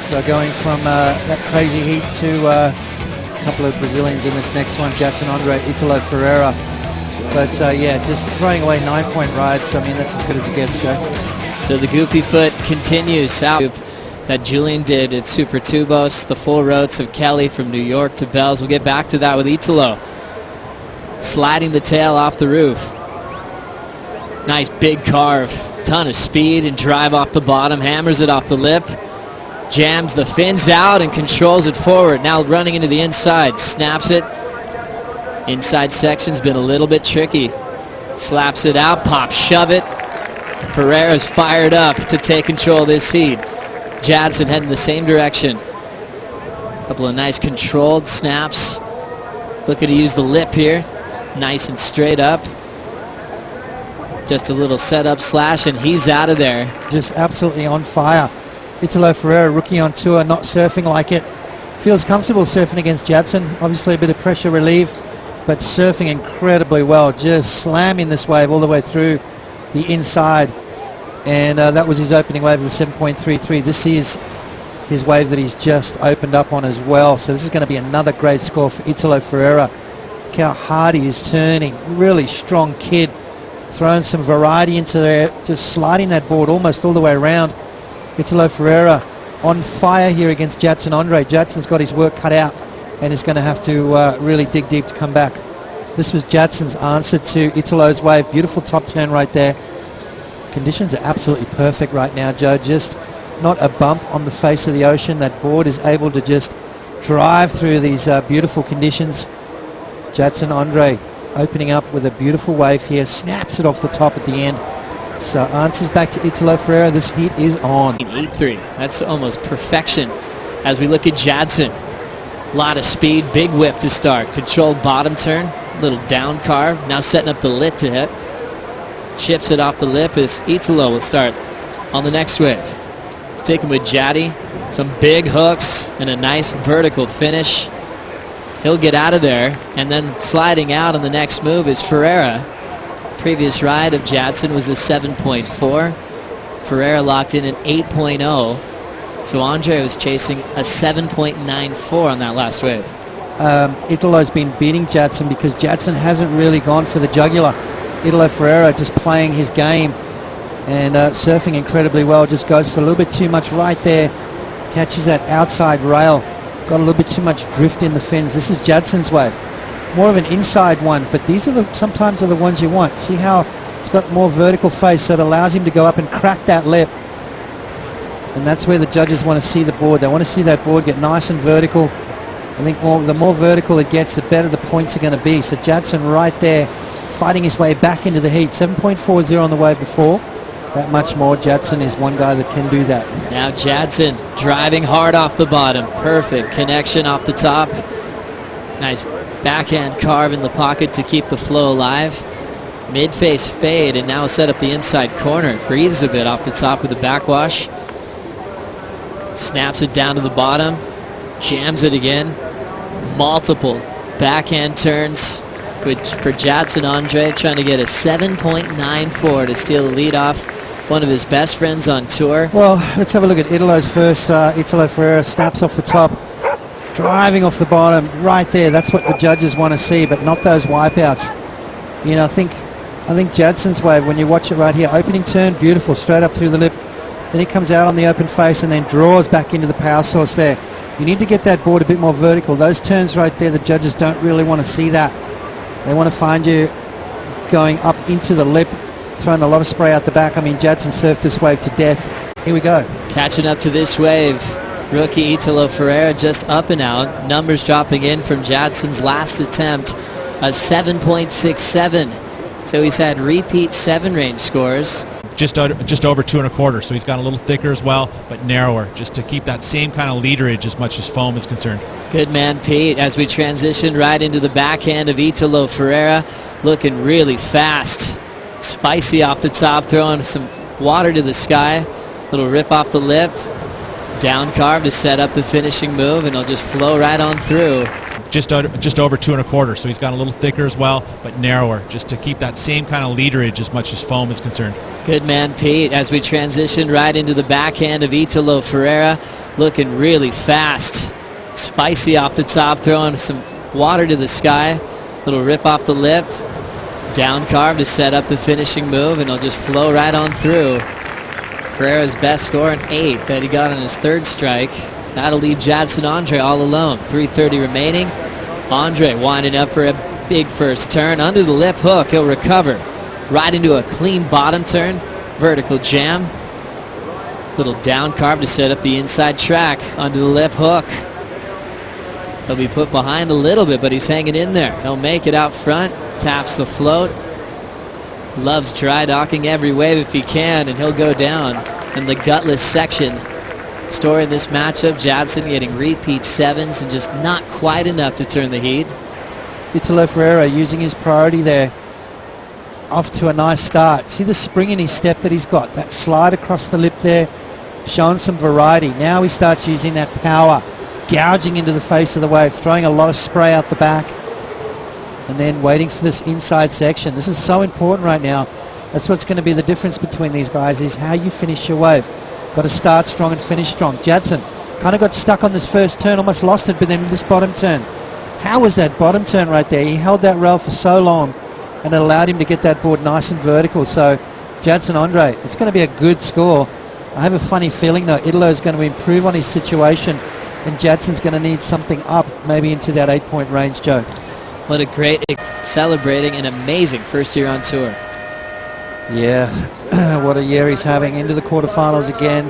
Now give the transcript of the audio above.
So going from that crazy heat to a couple of Brazilians in this next one, Jadson, Italo, Ferreira. But yeah, just throwing away 9-point rides. I mean, that's as good as it gets, Joe. So the goofy foot continues out that Julian did at Super Tubos, the full routes of Kelly from New York to Bells. We'll get back to that with Italo. Sliding the tail off the roof. Nice big carve. Ton of speed and drive off the bottom. Hammers it off the lip. Jams the fins out and controls it forward. Now running into the inside. Snaps it. Inside section's been a little bit tricky. Slaps it out. Pop, shove it. Ferreira's fired up to take control of this heat. Jadson heading the same direction. A couple of nice controlled snaps. Looking to use the lip here. Nice and straight up. Just a little setup slash and he's out of there. Just absolutely on fire. Italo Ferreira, rookie on tour, not surfing like it. Feels comfortable surfing against Jadson. Obviously a bit of pressure relief, but surfing incredibly well. Just slamming this wave all the way through the inside. And that was his opening wave of 7.33. This is his wave that he's just opened up on as well. So this is going to be another great score for Italo Ferreira. Look how hard he is turning. Really strong kid. Throwing some variety into there. Just sliding that board almost all the way around. Italo Ferreira on fire here against Jadson. Jadson's got his work cut out and is going to have to really dig deep to come back. This was Jadson's answer to Italo's wave. Beautiful top turn right there. Conditions are absolutely perfect right now, Joe. Just not a bump on the face of the ocean. That board is able to just drive through these beautiful conditions. Jadson opening up with a beautiful wave here. Snaps it off the top at the end. So answers back to Italo Ferreira. This heat is on. 8-3. That's almost perfection. As we look at Jadson. A lot of speed. Big whip to start. Controlled bottom turn. Little down carve. Now setting up the lit to hit. Chips it off the lip as Italo will start on the next wave. Sticking with Jaddy. Some big hooks and a nice vertical finish. He'll get out of there, and then sliding out on the next move is Ferreira. Previous ride of Jadson was a 7.4. Ferreira locked in an 8.0. So Andre was chasing a 7.94 on that last wave. Italo's been beating Jadson because Jadson hasn't really gone for the jugular. Italo Ferreira just playing his game and surfing incredibly well. Just goes for a little bit too much right there. Catches that outside rail. Got a little bit too much drift in the fins. This is Jadson's wave. More of an inside one, but these are sometimes are the ones you want. See how it's got more vertical face, so it allows him to go up and crack that lip. And that's where the judges want to see the board. They want to see that board get nice and vertical. I think the more vertical it gets, the better the points are going to be. So Jadson right there, fighting his way back into the heat. 7.40 on the wave before. That much more. Jadson is one guy that can do that. Now Jadson driving hard off the bottom. Perfect connection off the top. Nice backhand carve in the pocket to keep the flow alive. Mid-face fade and now set up the inside corner. Breathes a bit off the top with the backwash. Snaps it down to the bottom. Jams it again. Multiple backhand turns. Which for Jadson trying to get a 7.94 to steal the lead off one of his best friends on tour. Well, let's have a look at Italo's first. Italo Ferreira snaps off the top, driving off the bottom right there. That's what the judges want to see, but not those wipeouts. You know, I think Jadson's wave, when you watch it right here, opening turn, beautiful, straight up through the lip. Then he comes out on the open face and then draws back into the power source there. You need to get that board a bit more vertical. Those turns right there, the judges don't really want to see that. They want to find you going up into the lip, throwing a lot of spray out the back. I mean, Jadson surfed this wave to death. Here we go. Catching up to this wave. Rookie Italo Ferreira just up and out. Numbers dropping in from Jadson's last attempt. A 7.67. So he's had repeat 7 range scores. Just over 2.25, so he's got a little thicker as well, but narrower, just to keep that same kind of leaderage as much as foam is concerned. Good man, Pete, as we transition right into the backhand of Italo Ferreira, looking really fast. Spicy off the top, throwing some water to the sky. Little rip off the lip. Down carve to set up the finishing move, and it'll just flow right on through. just over 2.25, so he's got a little thicker as well, but narrower, just to keep that same kind of leaderage as much as foam is concerned. Good man, Pete, as we transition right into the backhand of Italo Ferreira, looking really fast. Spicy off the top, throwing some water to the sky. Little rip off the lip. Down carve to set up the finishing move, and it'll just flow right on through. Ferreira's best score, an 8 that he got on his third strike. That'll leave Jadson Andre all alone. 3:30 remaining. Andre winding up for a big first turn. Under the lip hook, he'll recover. Right into a clean bottom turn. Vertical jam. Little down carve to set up the inside track. Under the lip hook. He'll be put behind a little bit, but he's hanging in there. He'll make it out front. Taps the float. Loves dry docking every wave if he can, and he'll go down in the gutless section. Story in this matchup, Jadson getting repeat 7s and just not quite enough to turn the heat. Italo Ferreira using his priority there. Off to a nice start. See the spring in his step that he's got. That slide across the lip there, showing some variety. Now he starts using that power, gouging into the face of the wave, throwing a lot of spray out the back, and then waiting for this inside section. This is so important right now. That's what's going to be the difference between these guys, is how you finish your wave. Got to start strong and finish strong. Jadson kind of got stuck on this first turn, almost lost it, but then this bottom turn. How was that bottom turn right there? He held that rail for so long, and it allowed him to get that board nice and vertical. So Jadson Andre, it's going to be a good score. I have a funny feeling though, Italo's going to improve on his situation, and Jadson's going to need something up, maybe into that 8-point range, Joe. What a great, celebrating an amazing first year on tour. Yeah, what a year he's having. Into the quarterfinals again.